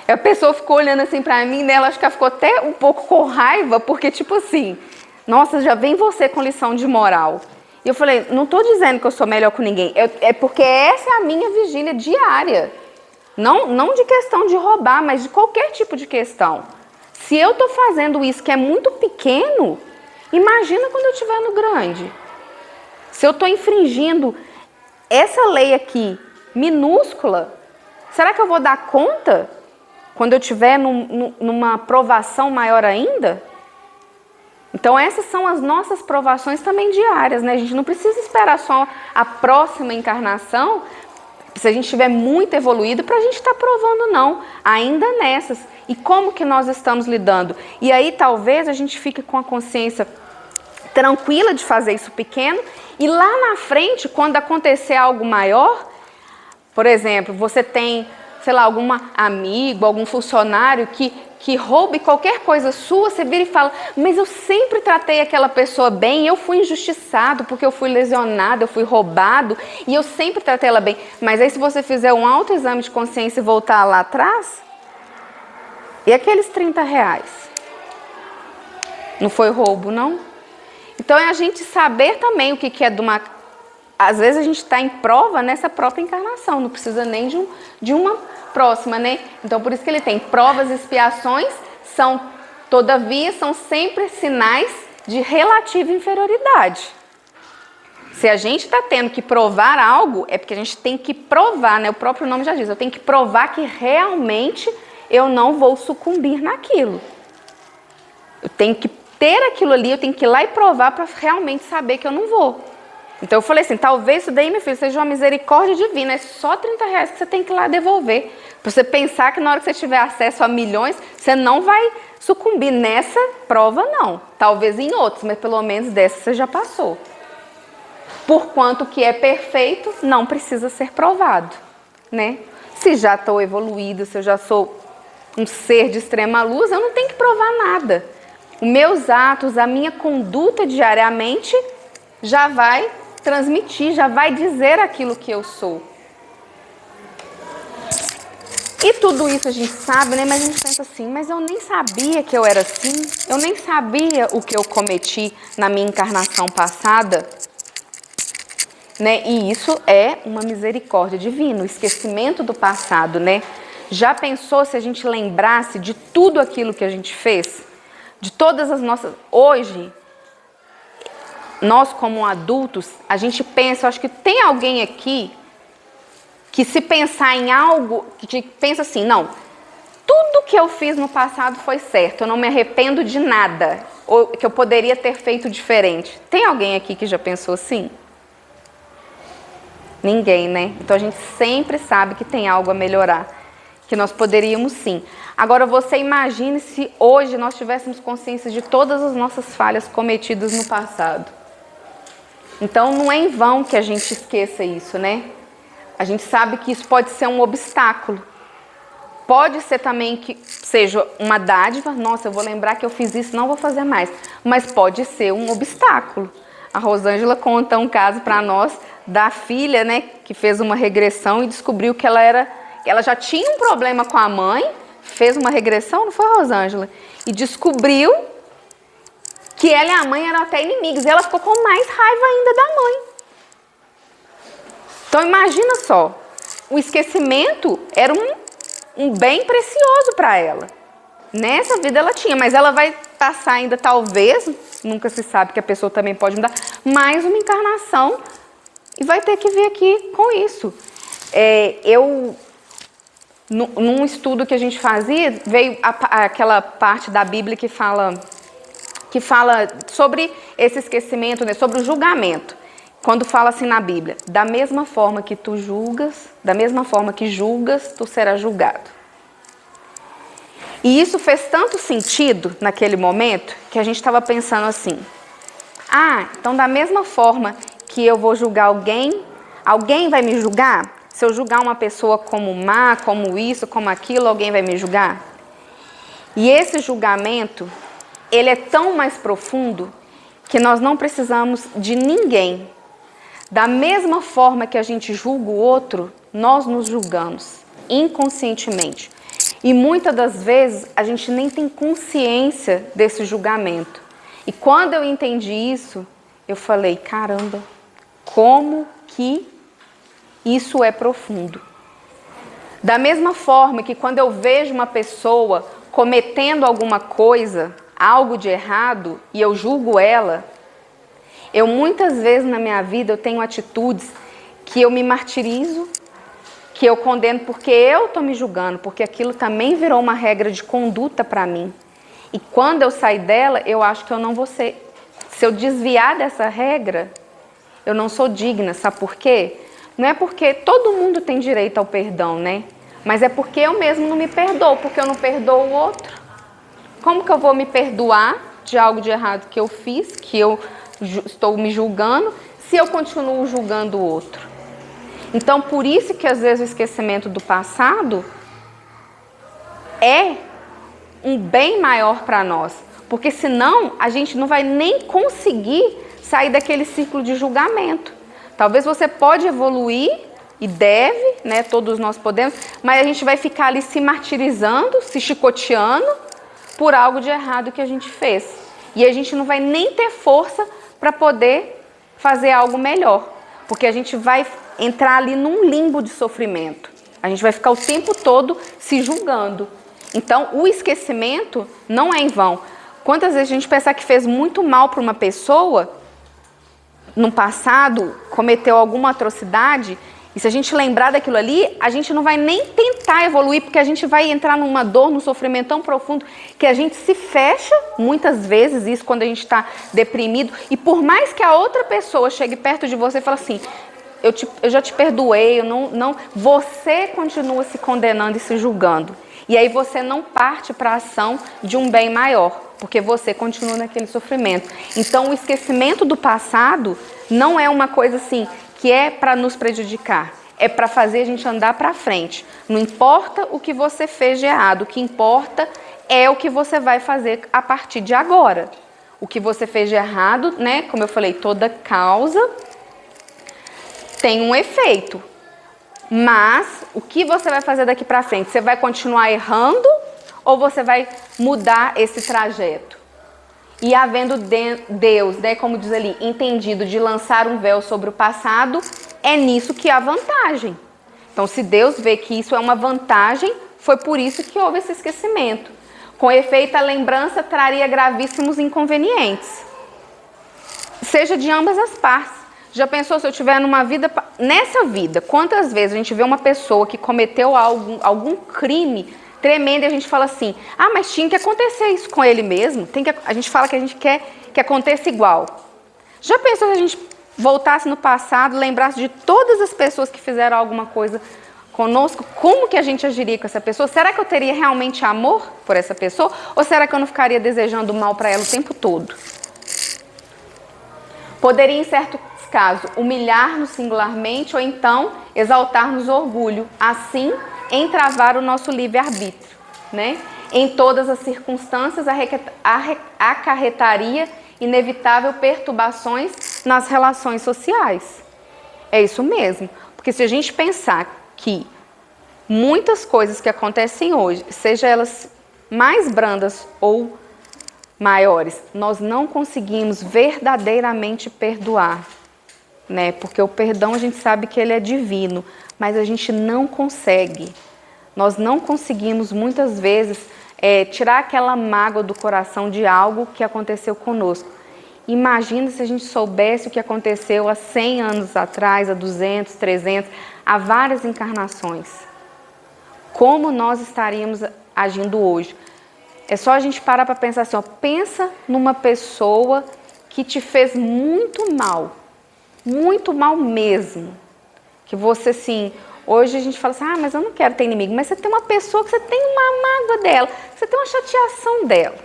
A pessoa ficou olhando assim pra mim, né? Ela acho que ela ficou até um pouco com raiva, porque tipo assim, nossa, já vem você com lição de moral. E eu falei, não tô dizendo que eu sou melhor que ninguém, é porque essa é a minha vigília diária. Não de questão de roubar, mas de qualquer tipo de questão. Se eu tô fazendo isso que é muito pequeno, imagina quando eu estiver no grande. Se eu tô infringindo essa lei aqui, minúscula, será que eu vou dar conta quando eu estiver numa provação maior ainda? Então essas são as nossas provações também diárias, né? A gente não precisa esperar só a próxima encarnação, se a gente estiver muito evoluído, para a gente estar provando não, ainda nessas. E como que nós estamos lidando? E aí talvez a gente fique com a consciência tranquila de fazer isso pequeno, e lá na frente, quando acontecer algo maior, por exemplo, você tem, sei lá, algum amigo, algum funcionário que roube qualquer coisa sua, você vira e fala, mas eu sempre tratei aquela pessoa bem, eu fui injustiçado porque eu fui lesionado, eu fui roubado, e eu sempre tratei ela bem. Mas aí se você fizer um autoexame de consciência e voltar lá atrás, e aqueles R$30? Não foi roubo, não? Então é a gente saber também o que é de uma... Às vezes a gente está em prova nessa própria encarnação, não precisa nem de uma próxima, né? Então por isso que ele tem provas e expiações, todavia são sempre sinais de relativa inferioridade. Se a gente está tendo que provar algo, é porque a gente tem que provar, né? O próprio nome já diz, eu tenho que provar que realmente eu não vou sucumbir naquilo. Eu tenho que ter aquilo ali, eu tenho que ir lá e provar para realmente saber que eu não vou. Então eu falei assim, talvez isso daí, meu filho, seja uma misericórdia divina, é só R$30 que você tem que ir lá devolver. Para você pensar que na hora que você tiver acesso a milhões, você não vai sucumbir nessa prova, não. Talvez em outros, mas pelo menos dessa você já passou. Porquanto que é perfeito, não precisa ser provado, né? Se já estou evoluída, se eu já sou um ser de extrema luz, eu não tenho que provar nada. Os meus atos, a minha conduta diariamente já vai transmitir, já vai dizer aquilo que eu sou. E tudo isso a gente sabe, né? Mas a gente pensa assim, mas eu nem sabia que eu era assim, eu nem sabia o que eu cometi na minha encarnação passada, né? E isso é uma misericórdia divina, o esquecimento do passado, né? Já pensou se a gente lembrasse de tudo aquilo que a gente fez? De todas as nossas... Hoje, nós como adultos, a gente pensa, eu acho que tem alguém aqui que se pensar em algo, que pensa assim, não, tudo que eu fiz no passado foi certo, eu não me arrependo de nada, ou que eu poderia ter feito diferente. Tem alguém aqui que já pensou assim? Ninguém, né? Então a gente sempre sabe que tem algo a melhorar, que nós poderíamos sim. Agora você imagine se hoje nós tivéssemos consciência de todas as nossas falhas cometidas no passado. Então não é em vão que a gente esqueça isso, né? A gente sabe que isso pode ser um obstáculo. Pode ser também que seja uma dádiva, nossa, eu vou lembrar que eu fiz isso, não vou fazer mais. Mas pode ser um obstáculo. A Rosângela conta um caso para nós da filha, né, que fez uma regressão e descobriu que ela já tinha um problema com a mãe, fez uma regressão, não foi, Rosângela? E descobriu que ela e a mãe eram até inimigos. E ela ficou com mais raiva ainda da mãe. Então imagina só, o esquecimento era um bem precioso para ela. Nessa vida ela tinha, mas ela vai passar ainda talvez, nunca se sabe que a pessoa também pode mudar, mais uma encarnação e vai ter que vir aqui com isso. Num estudo que a gente fazia, veio aquela parte da Bíblia que fala sobre esse esquecimento, né, sobre o julgamento. Quando fala assim na Bíblia, da mesma forma que tu julgas, da mesma forma que julgas, tu serás julgado. E isso fez tanto sentido naquele momento que a gente estava pensando assim, então da mesma forma que eu vou julgar alguém, alguém vai me julgar? Se eu julgar uma pessoa como má, como isso, como aquilo, alguém vai me julgar? E esse julgamento, ele é tão mais profundo que nós não precisamos de ninguém. Da mesma forma que a gente julga o outro, nós nos julgamos inconscientemente. E muitas das vezes a gente nem tem consciência desse julgamento. E quando eu entendi isso, eu falei, caramba, como que isso é profundo. Da mesma forma que quando eu vejo uma pessoa cometendo alguma coisa, algo de errado, e eu julgo ela, eu muitas vezes na minha vida eu tenho atitudes que eu me martirizo, que eu condeno porque eu estou me julgando, porque aquilo também virou uma regra de conduta para mim. E quando eu sair dela, eu acho que eu não vou ser... Se eu desviar dessa regra, eu não sou digna, sabe por quê? Não é porque todo mundo tem direito ao perdão, né? Mas é porque eu mesmo não me perdoo, porque eu não perdoo o outro. Como que eu vou me perdoar de algo de errado que eu fiz, que eu estou me julgando, se eu continuo julgando o outro? Então, por isso que às vezes o esquecimento do passado é um bem maior para nós. Porque senão a gente não vai nem conseguir sair daquele círculo de julgamento. Talvez você pode evoluir e deve, né? Todos nós podemos, mas a gente vai ficar ali se martirizando, se chicoteando por algo de errado que a gente fez. E a gente não vai nem ter força para poder fazer algo melhor. Porque a gente vai entrar ali num limbo de sofrimento. A gente vai ficar o tempo todo se julgando. Então, o esquecimento não é em vão. Quantas vezes a gente pensar que fez muito mal para uma pessoa, no passado, cometeu alguma atrocidade, e se a gente lembrar daquilo ali, a gente não vai nem tentar evoluir, porque a gente vai entrar numa dor, num sofrimento tão profundo, que a gente se fecha, muitas vezes, isso quando a gente está deprimido, e por mais que a outra pessoa chegue perto de você e fale assim, eu já te perdoei, você continua se condenando e se julgando. E aí você não parte para a ação de um bem maior, porque você continua naquele sofrimento. Então o esquecimento do passado não é uma coisa assim que é para nos prejudicar, é para fazer a gente andar para frente. Não importa o que você fez de errado, o que importa é o que você vai fazer a partir de agora. O que você fez de errado, né? Como eu falei, toda causa tem um efeito. Mas o que você vai fazer daqui para frente? Você vai continuar errando ou você vai mudar esse trajeto? E havendo Deus, né, como diz ali, entendido de lançar um véu sobre o passado, é nisso que há vantagem. Então, se Deus vê que isso é uma vantagem, foi por isso que houve esse esquecimento. Com efeito, a lembrança traria gravíssimos inconvenientes. Seja de ambas as partes. Já pensou se eu estiver numa vida... Nessa vida, quantas vezes a gente vê uma pessoa que cometeu algum crime tremendo e a gente fala assim, ah, mas tinha que acontecer isso com ele mesmo. A gente fala que a gente quer que aconteça igual. Já pensou se a gente voltasse no passado, lembrasse de todas as pessoas que fizeram alguma coisa conosco, como que a gente agiria com essa pessoa? Será que eu teria realmente amor por essa pessoa? Ou será que eu não ficaria desejando mal para ela o tempo todo? Poderia, em certos casos, humilhar-nos singularmente ou então exaltar-nos orgulho, assim entravar o nosso livre-arbítrio, né? Em todas as circunstâncias, acarretaria inevitável perturbações nas relações sociais. É isso mesmo, porque se a gente pensar que muitas coisas que acontecem hoje, seja elas mais brandas ou maiores, nós não conseguimos verdadeiramente perdoar, né? Porque o perdão a gente sabe que ele é divino, mas a gente não consegue. Nós não conseguimos muitas vezes tirar aquela mágoa do coração de algo que aconteceu conosco. Imagina se a gente soubesse o que aconteceu há 100 anos atrás, há 200, 300, há várias encarnações. Como nós estaríamos agindo hoje? É só a gente parar para pensar assim, ó, pensa numa pessoa que te fez muito mal mesmo. Que você, assim, hoje a gente fala assim, ah, mas eu não quero ter inimigo. Mas você tem uma pessoa que você tem uma mágoa dela, você tem uma chateação dela.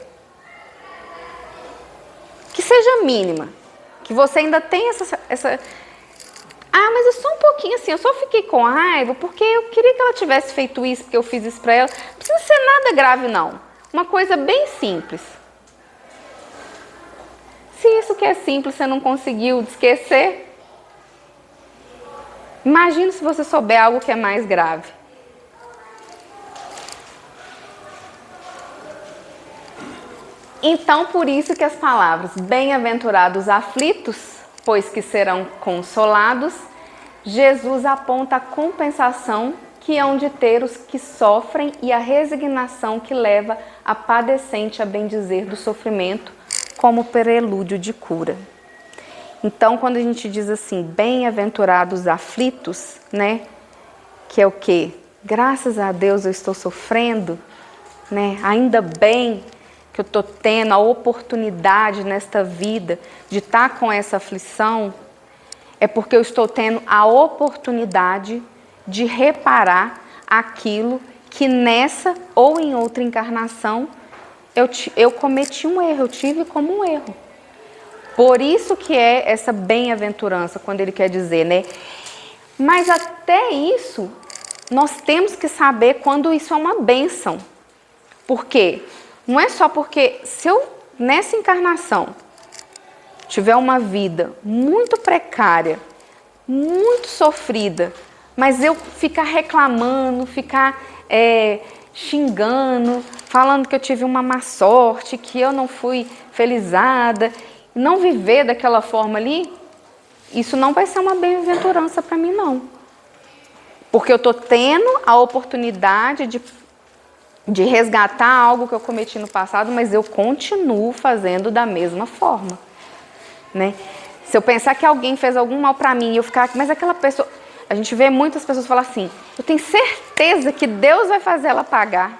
Que seja mínima. Que você ainda tem essa... Ah, mas é só um pouquinho assim, eu só fiquei com raiva porque eu queria que ela tivesse feito isso, porque eu fiz isso pra ela. Não precisa ser nada grave, não. Uma coisa bem simples. Se isso que é simples você não conseguiu esquecer, imagina se você souber algo que é mais grave. Então, por isso que as palavras bem-aventurados aflitos, pois que serão consolados, Jesus aponta a compensação que hão de ter os que sofrem e a resignação que leva a padecente a bendizer do sofrimento como prelúdio de cura. Então, quando a gente diz assim, bem-aventurados aflitos, né? Que é o quê? Graças a Deus eu estou sofrendo, né? Ainda bem que eu estou tendo a oportunidade nesta vida de estar com essa aflição, é porque eu estou tendo a oportunidade de reparar aquilo que nessa ou em outra encarnação eu cometi um erro, eu tive como um erro. Por isso que é essa bem-aventurança, quando ele quer dizer, né? Mas até isso, nós temos que saber quando isso é uma bênção. Por quê? Não é só porque se eu, nessa encarnação, tiver uma vida muito precária, muito sofrida, mas eu ficar reclamando, ficar xingando, falando que eu tive uma má sorte, que eu não fui felizada, não viver daquela forma ali, isso não vai ser uma bem-aventurança para mim, não. Porque eu estou tendo a oportunidade de resgatar algo que eu cometi no passado, mas eu continuo fazendo da mesma forma, né? Se eu pensar que alguém fez algum mal para mim e eu ficar, mas aquela pessoa... A gente vê muitas pessoas falar assim, eu tenho certeza que Deus vai fazer ela pagar.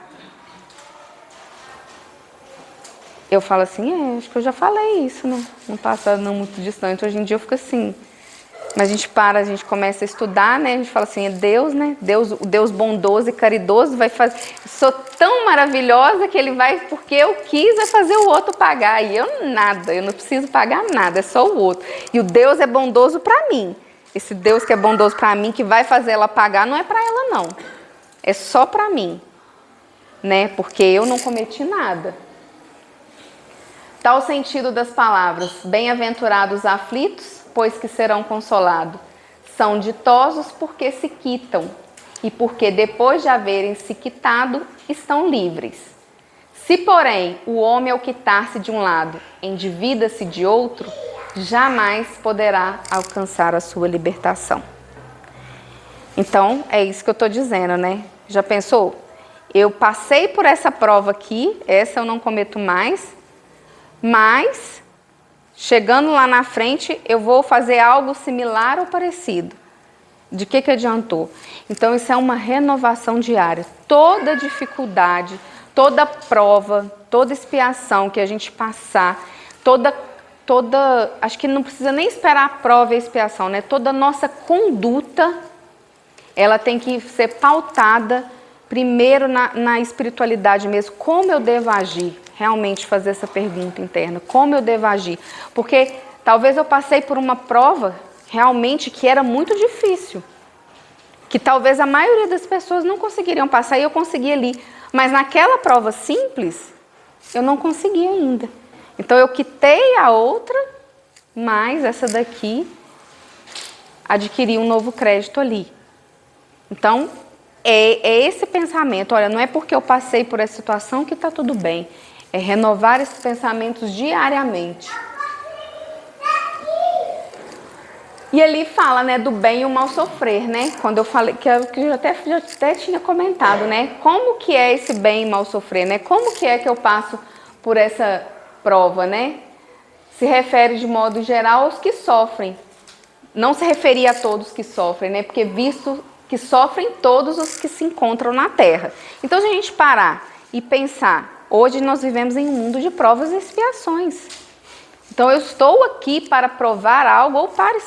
Eu falo assim, acho que eu já falei isso, né? No passado não muito distante. Hoje em dia eu fico assim. Mas a gente a gente começa a estudar, né? A gente fala assim, é Deus, né? Deus, o Deus bondoso e caridoso vai fazer... Sou tão maravilhosa que ele vai, porque eu quis, vai fazer o outro pagar. E eu nada, eu não preciso pagar nada, é só o outro. E o Deus é bondoso para mim. Esse Deus que é bondoso para mim, que vai fazer ela pagar, não é para ela não. É só para mim, né? Porque eu não cometi nada. Tal o sentido das palavras, bem-aventurados aflitos, pois que serão consolados. São ditosos porque se quitam, e porque depois de haverem se quitado, estão livres. Se, porém, o homem ao quitar-se de um lado, endivida-se de outro, jamais poderá alcançar a sua libertação. Então, é isso que eu estou dizendo, né? Já pensou? Eu passei por essa prova aqui, essa eu não cometo mais, mas, chegando lá na frente, eu vou fazer algo similar ou parecido. De que adiantou? Então, isso é uma renovação diária. Toda dificuldade, toda prova, toda expiação que a gente passar, acho que não precisa nem esperar a prova e a expiação, né? Toda nossa conduta, ela tem que ser pautada primeiro na espiritualidade mesmo. Como eu devo agir? Realmente fazer essa pergunta interna. Como eu devo agir? Porque talvez eu passei por uma prova realmente que era muito difícil. Que talvez a maioria das pessoas não conseguiriam passar e eu consegui ali. Mas naquela prova simples, eu não consegui ainda. Então eu quitei a outra, mas essa daqui adquiri um novo crédito ali. Então, é esse pensamento. Olha, não é porque eu passei por essa situação que está tudo bem. É renovar esses pensamentos diariamente. E ali fala, né, do bem e o mal sofrer, né? Quando eu falei, que eu já até tinha comentado, né? Como que é esse bem e mal sofrer, né? Como que é que eu passo por essa prova, né? Se refere de modo geral aos que sofrem. Não se referia a todos que sofrem, né? Porque visto que sofrem todos os que se encontram na Terra. Então, se a gente parar e pensar, hoje nós vivemos em um mundo de provas e expiações. Então, eu estou aqui para provar algo ou para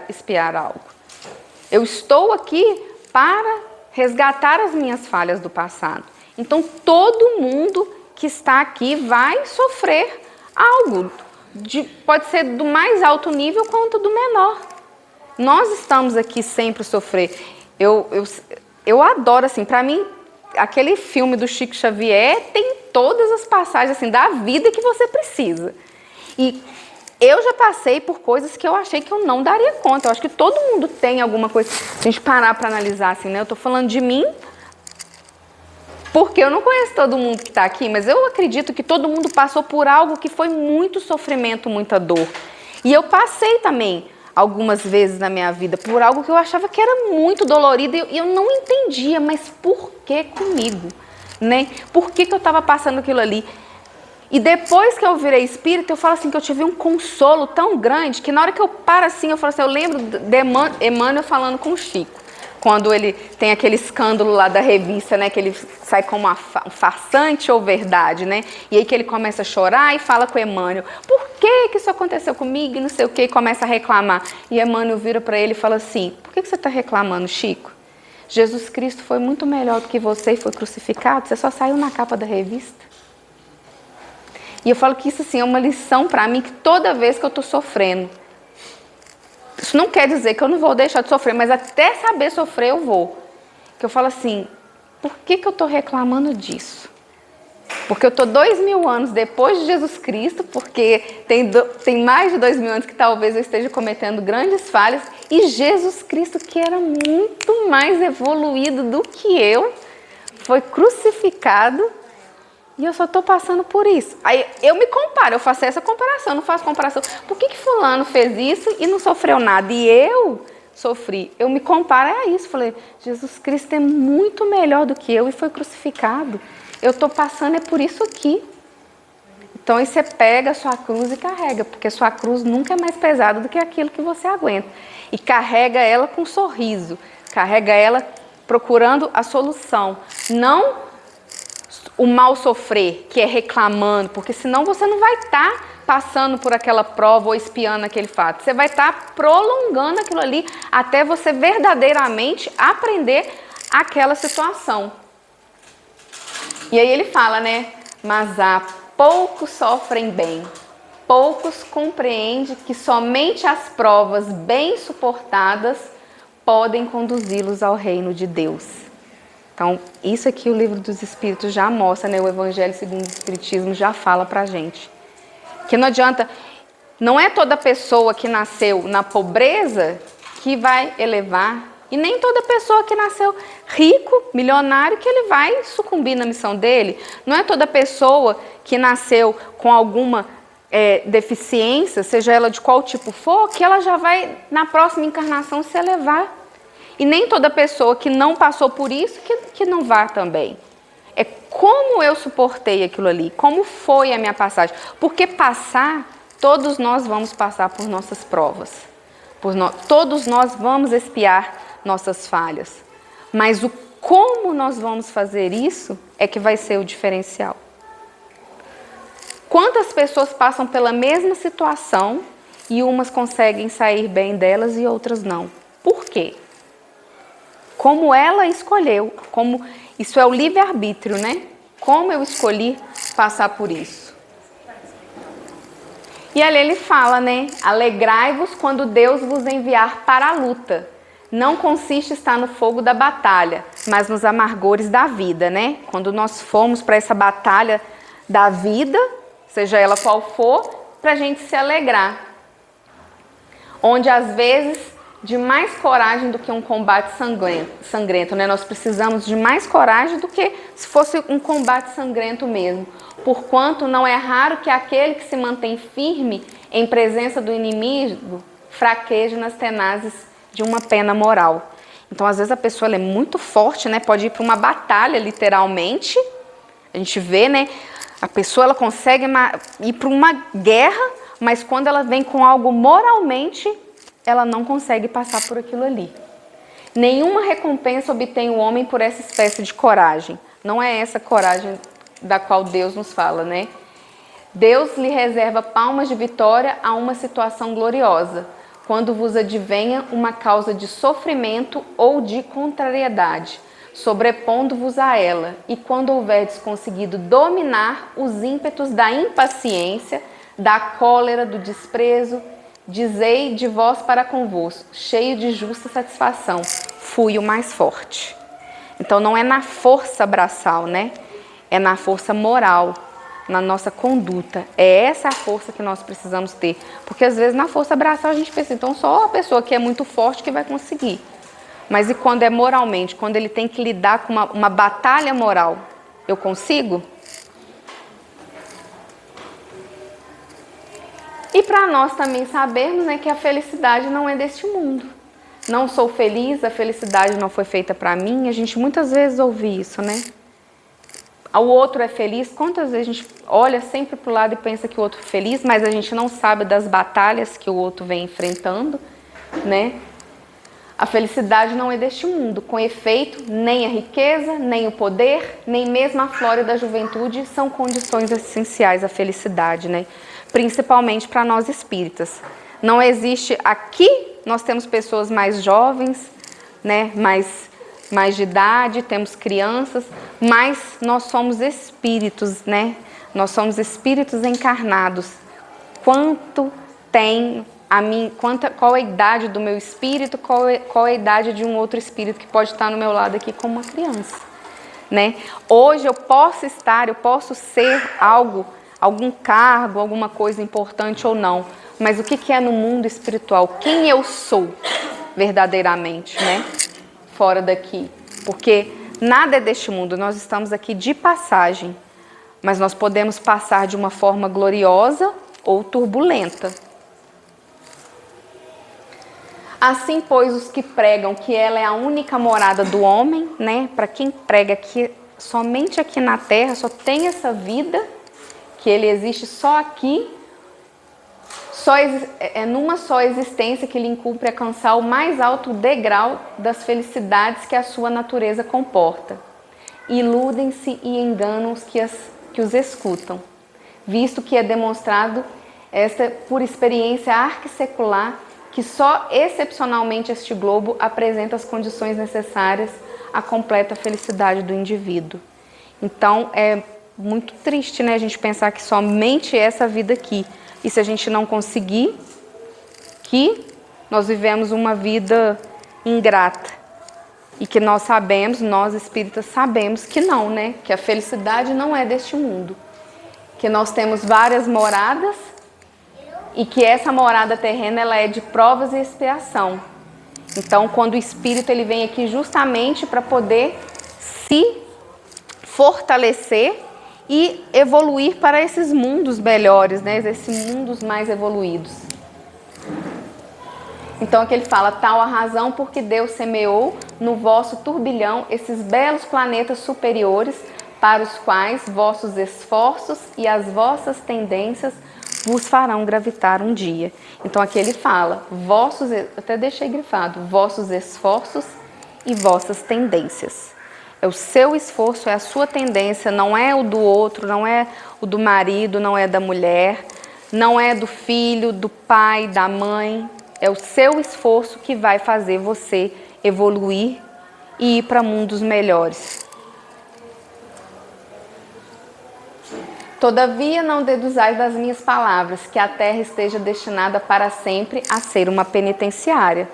expiar algo. Eu estou aqui para resgatar as minhas falhas do passado. Então, todo mundo que está aqui vai sofrer algo. Pode ser do mais alto nível quanto do menor. Nós estamos aqui sempre a sofrer. Eu adoro, assim, para mim, aquele filme do Chico Xavier tem todas as passagens assim, da vida que você precisa. E eu já passei por coisas que eu achei que eu não daria conta. Eu acho que todo mundo tem alguma coisa. Se a gente parar para analisar assim, né? Eu tô falando de mim, Porque eu não conheço todo mundo que está aqui, mas eu acredito que todo mundo passou por algo que foi muito sofrimento, muita dor. E eu passei também algumas vezes na minha vida por algo que eu achava que era muito dolorido e eu não entendia, mas por que comigo? Né? Por que eu estava passando aquilo ali? E depois que eu virei espírita, eu falo assim que eu tive um consolo tão grande que na hora que eu paro assim, eu falo assim, eu lembro de Emmanuel falando com o Chico. Quando ele tem aquele escândalo lá da revista, né, que ele sai como um farsante ou verdade, né? E aí que ele começa a chorar e fala com Emmanuel, por que isso aconteceu comigo e não sei o que, e começa a reclamar. E Emmanuel vira para ele e fala assim, por que você está reclamando, Chico? Jesus Cristo foi muito melhor do que você e foi crucificado, você só saiu na capa da revista. E eu falo que isso assim, é uma lição para mim, que toda vez que eu estou sofrendo, isso não quer dizer que eu não vou deixar de sofrer, mas até saber sofrer eu vou. Que eu falo assim, por que eu estou reclamando disso? Porque eu estou 2000 anos depois de Jesus Cristo, porque tem mais de 2000 anos que talvez eu esteja cometendo grandes falhas, e Jesus Cristo, que era muito mais evoluído do que eu, foi crucificado, e eu só estou passando por isso. Aí eu me comparo, eu faço essa comparação, não faço comparação. Por que fulano fez isso e não sofreu nada? E eu sofri. Eu me comparo a isso. Falei, Jesus Cristo é muito melhor do que eu e foi crucificado. Eu estou passando é por isso aqui. Então aí você pega a sua cruz e carrega, porque sua cruz nunca é mais pesada do que aquilo que você aguenta. E carrega ela com um sorriso, carrega ela procurando a solução. Não o mal sofrer, que é reclamando, porque senão você não vai estar passando por aquela prova ou espiando aquele fato. Você vai estar prolongando aquilo ali até você verdadeiramente aprender aquela situação. E aí ele fala, né? Mas há poucos sofrem bem, poucos compreendem que somente as provas bem suportadas podem conduzi-los ao reino de Deus. Então, isso aqui o Livro dos Espíritos já mostra, né? O Evangelho segundo o Espiritismo já fala pra gente. Que não adianta, não é toda pessoa que nasceu na pobreza que vai elevar, e nem toda pessoa que nasceu rico, milionário, que ele vai sucumbir na missão dele. Não é toda pessoa que nasceu com alguma deficiência, seja ela de qual tipo for, que ela já vai, na próxima encarnação, se elevar. E nem toda pessoa que não passou por isso que não vá também. É como eu suportei aquilo ali, como foi a minha passagem. Porque passar, todos nós vamos passar por nossas provas. Todos nós vamos expiar nossas falhas. Mas o como nós vamos fazer isso é que vai ser o diferencial. Quantas pessoas passam pela mesma situação e umas conseguem sair bem delas e outras não? Por quê? Como ela escolheu, como isso é o livre-arbítrio, né? Como eu escolhi passar por isso. E ali ele fala, né? Alegrai-vos quando Deus vos enviar para a luta. Não consiste estar no fogo da batalha, mas nos amargores da vida, né? Quando nós formos para essa batalha da vida, seja ela qual for, para a gente se alegrar. Onde às vezes de mais coragem do que um combate sangrento, né? Nós precisamos de mais coragem do que se fosse um combate sangrento mesmo. Porquanto não é raro que aquele que se mantém firme em presença do inimigo fraqueje nas tenazes de uma pena moral. Então, às vezes a pessoa ela é muito forte, né? Pode ir para uma batalha, literalmente. A gente vê, né? A pessoa ela consegue ir para uma guerra, mas quando ela vem com algo moralmente, ela não consegue passar por aquilo ali. Nenhuma recompensa obtém o homem por essa espécie de coragem. Não é essa coragem da qual Deus nos fala, né? Deus lhe reserva palmas de vitória a uma situação gloriosa, quando vos advenha uma causa de sofrimento ou de contrariedade, sobrepondo-vos a ela, e quando houverdes conseguido dominar os ímpetos da impaciência, da cólera, do desprezo, dizei de vós para convosco, cheio de justa satisfação, fui o mais forte. Então não é na força braçal, né? É na força moral, na nossa conduta. É essa a força que nós precisamos ter. Porque às vezes na força braçal a gente pensa, então só a pessoa que é muito forte que vai conseguir. Mas e quando é moralmente? Quando ele tem que lidar com uma batalha moral? Eu consigo? E para nós também sabermos, né, que a felicidade não é deste mundo. Não sou feliz, a felicidade não foi feita para mim. A gente muitas vezes ouve isso, né? O outro é feliz. Quantas vezes a gente olha sempre para o lado e pensa que o outro é feliz, mas a gente não sabe das batalhas que o outro vem enfrentando, né? A felicidade não é deste mundo. Com efeito, nem a riqueza, nem o poder, nem mesmo a flora da juventude são condições essenciais à felicidade, né? Principalmente para nós espíritas. Não existe aqui, nós temos pessoas mais jovens, né? Mais de idade, temos crianças, mas nós somos espíritos, né? Nós somos espíritos encarnados. Quanto tem a mim, qual a idade do meu espírito, qual a idade de um outro espírito que pode estar no meu lado aqui como uma criança, né? Hoje eu posso ser algo, algum cargo, alguma coisa importante ou não, mas o que é no mundo espiritual? Quem eu sou verdadeiramente, né? Fora daqui, porque nada é deste mundo, nós estamos aqui de passagem, mas nós podemos passar de uma forma gloriosa ou turbulenta. Assim, pois, os que pregam que ela é a única morada do homem, né? Para quem prega que somente aqui na Terra só tem essa vida, que ele existe só aqui, é numa só existência que lhe cumpre alcançar o mais alto degrau das felicidades que a sua natureza comporta. Iludem-se e enganam os que os escutam, visto que é demonstrado por experiência arquissecular que só excepcionalmente este globo apresenta as condições necessárias à completa felicidade do indivíduo. Então, é muito triste, né, a gente pensar que somente essa vida aqui. E se a gente não conseguir, que nós vivemos uma vida ingrata. E que nós sabemos, nós espíritas sabemos que não, né? Que a felicidade não é deste mundo. Que nós temos várias moradas e que essa morada terrena ela é de provas e expiação. Então, quando o espírito ele vem aqui justamente para poder se fortalecer e evoluir para esses mundos melhores, né? Esses mundos mais evoluídos. Então aqui ele fala, tal a razão porque Deus semeou no vosso turbilhão esses belos planetas superiores para os quais vossos esforços e as vossas tendências vos farão gravitar um dia. Então aqui ele fala, até deixei grifado, vossos esforços e vossas tendências. É o seu esforço, é a sua tendência, não é o do outro, não é o do marido, não é da mulher, não é do filho, do pai, da mãe. É o seu esforço que vai fazer você evoluir e ir para mundos melhores. Todavia não deduzais das minhas palavras que a terra esteja destinada para sempre a ser uma penitenciária.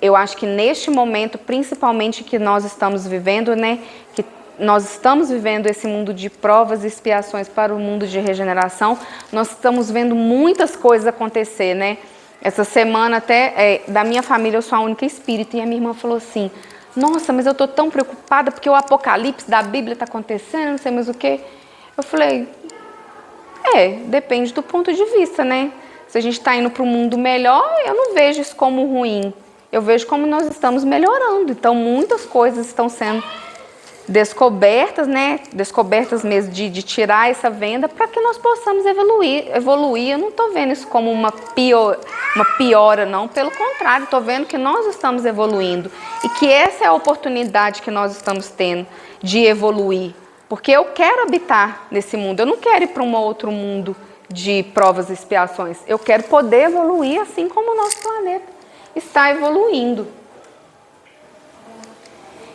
Eu acho que neste momento, principalmente que nós estamos vivendo, né, que nós estamos vivendo esse mundo de provas e expiações para o mundo de regeneração, nós estamos vendo muitas coisas acontecer, né? Essa semana até, da minha família, eu sou a única espírita, e a minha irmã falou assim, nossa, mas eu estou tão preocupada porque o apocalipse da Bíblia está acontecendo, não sei mais o quê. Eu falei, depende do ponto de vista, né? Se a gente está indo para um mundo melhor, eu não vejo isso como ruim. Eu vejo como nós estamos melhorando. Então, muitas coisas estão sendo descobertas, né? Descobertas mesmo de tirar essa venda para que nós possamos evoluir. Eu não estou vendo isso como uma piora, não. Pelo contrário, estou vendo que nós estamos evoluindo. E que essa é a oportunidade que nós estamos tendo de evoluir. Porque eu quero habitar nesse mundo. Eu não quero ir para um outro mundo de provas e expiações. Eu quero poder evoluir assim como o nosso planeta está evoluindo.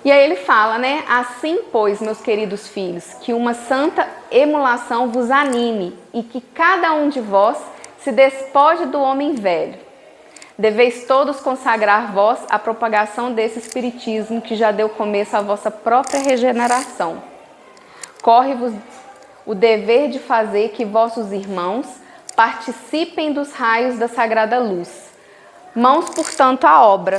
E aí ele fala, né? Assim, pois, meus queridos filhos, que uma santa emulação vos anime e que cada um de vós se despoje do homem velho. Deveis todos consagrar vós a propagação desse espiritismo que já deu começo à vossa própria regeneração. Corre-vos o dever de fazer que vossos irmãos participem dos raios da sagrada luz. Mãos, portanto, à obra,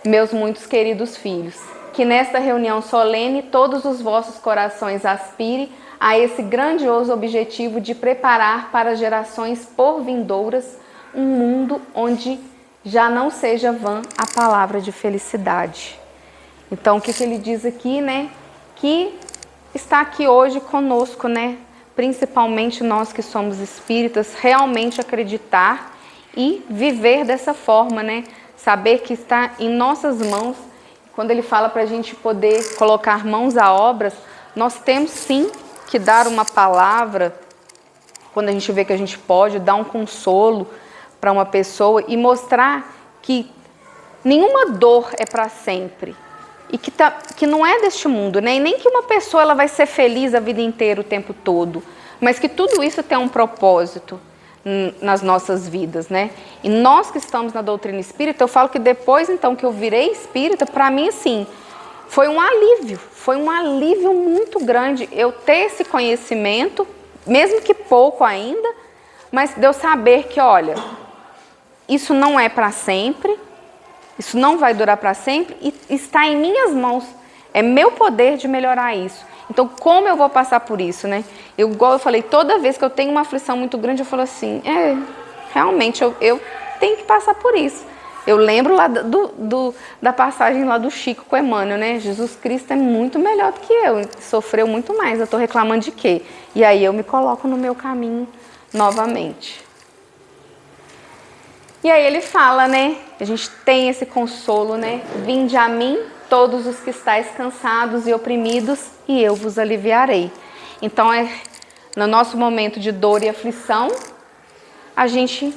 meus muitos queridos filhos, que nesta reunião solene todos os vossos corações aspirem a esse grandioso objetivo de preparar para gerações por vindouras um mundo onde já não seja vã a palavra de felicidade. Então, o que ele diz aqui, né? Que está aqui hoje conosco, né? Principalmente nós que somos espíritas, realmente acreditar e viver dessa forma, né? Saber que está em nossas mãos. Quando ele fala para a gente poder colocar mãos à obras, nós temos sim que dar uma palavra, quando a gente vê que a gente pode, dar um consolo para uma pessoa e mostrar que nenhuma dor é para sempre. E que não é deste mundo, né? E nem que uma pessoa ela vai ser feliz a vida inteira, o tempo todo. Mas que tudo isso tem um propósito nas nossas vidas, né? E nós que estamos na doutrina espírita, eu falo que depois, então, que eu virei espírita, para mim, assim, foi um alívio muito grande eu ter esse conhecimento, mesmo que pouco ainda, mas de eu saber que, olha, isso não é para sempre, isso não vai durar para sempre e está em minhas mãos. É meu poder de melhorar isso. Então, como eu vou passar por isso, né? Igual eu falei, toda vez que eu tenho uma aflição muito grande, eu falo assim, realmente, eu tenho que passar por isso. Eu lembro lá da passagem lá do Chico com Emmanuel, né? Jesus Cristo é muito melhor do que eu, sofreu muito mais, eu estou reclamando de quê? E aí eu me coloco no meu caminho novamente. E aí ele fala, né? A gente tem esse consolo, né? Vinde a mim, todos os que estáis cansados e oprimidos, e eu vos aliviarei. Então, no nosso momento de dor e aflição, a gente ir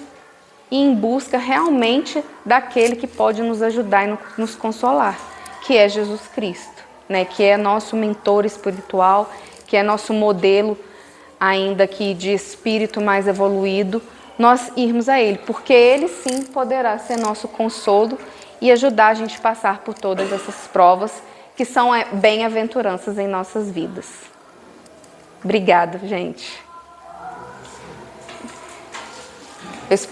em busca realmente daquele que pode nos ajudar e nos consolar, que é Jesus Cristo, né? Que é nosso mentor espiritual, que é nosso modelo, ainda que de espírito mais evoluído, nós irmos a Ele, porque Ele sim poderá ser nosso consolo e ajudar a gente a passar por todas essas provas que são bem-aventuranças em nossas vidas. Obrigada, gente.